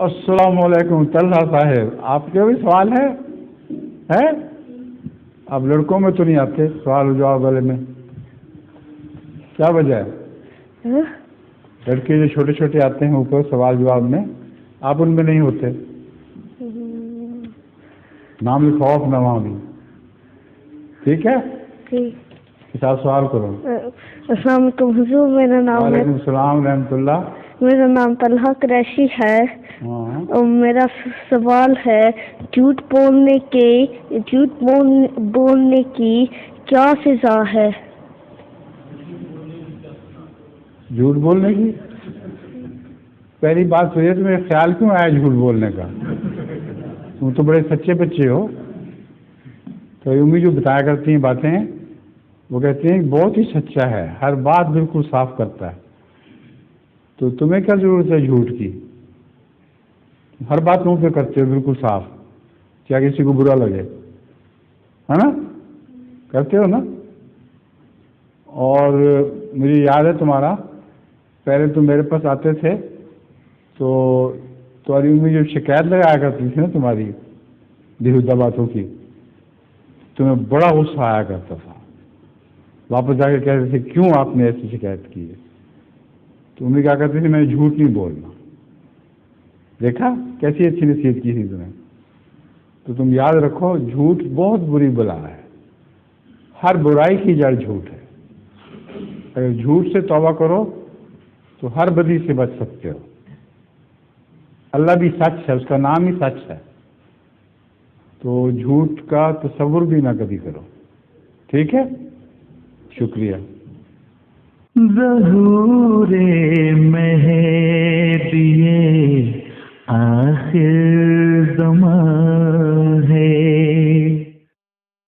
السلام علیکم طلحہ صاحب، آپ کے بھی سوال ہے؟ اب لڑکوں میں تو نہیں آتے سوال و جواب والے میں، کیا وجہ ہے؟ لڑکے جو چھوٹے چھوٹے آتے ہیں اوپر سوال جواب میں، آپ ان میں نہیں ہوتے؟ نام لکھواؤ اپنا وہاں بھی، ٹھیک ہے؟ آپ سوال کرو۔ السلام علیکم حضور، میرا نام ہے، وعلیکم السلام رحمۃ اللہ۔ میرا نام طلحہ قریشی ہے اور میرا سوال ہے جھوٹ بولنے کی کیا سزا ہے؟ جھوٹ بولنے کی پہلی بات تو یہ تمہیں خیال کیوں آیا جھوٹ بولنے کا؟ تم تو بڑے سچے بچے ہو۔ تو امی جو بتایا کرتی ہیں باتیں، وہ کہتے ہیں بہت ہی سچا ہے، ہر بات بالکل صاف کرتا ہے، تو تمہیں کیا ضرورت ہے جھوٹ کی؟ ہر بات منہ پہ کرتے ہو بالکل صاف، کیا کسی کو برا لگے؟ ہے نا؟ کرتے ہو نا؟ اور مجھے یاد ہے تمہارا، پہلے تم میرے پاس آتے تھے تو تمہاری امی جو شکایت لگایا کرتی تھی نا تمہاری بیہودہ باتوں کی، تمہیں بڑا غصہ آیا کرتا تھا، واپس جا کے کہتے تھے کیوں آپ نے ایسی شکایت کی ہے؟ تو امی کیا کرتی تھی میں جھوٹ نہیں بولنا۔ دیکھا کیسی اچھی نصیحت کی تھی تمہیں؟ تو تم یاد رکھو جھوٹ بہت بری بلا ہے، ہر برائی کی جڑ جھوٹ ہے، اگر جھوٹ سے توبہ کرو تو ہر بدی سے بچ سکتے ہو۔ اللہ بھی سچ ہے، اس کا نام ہی سچ ہے، تو جھوٹ کا تصور بھی نہ کبھی کرو، ٹھیک ہے؟ شکریہ۔ ظہور مہدی آخر زمان ہے،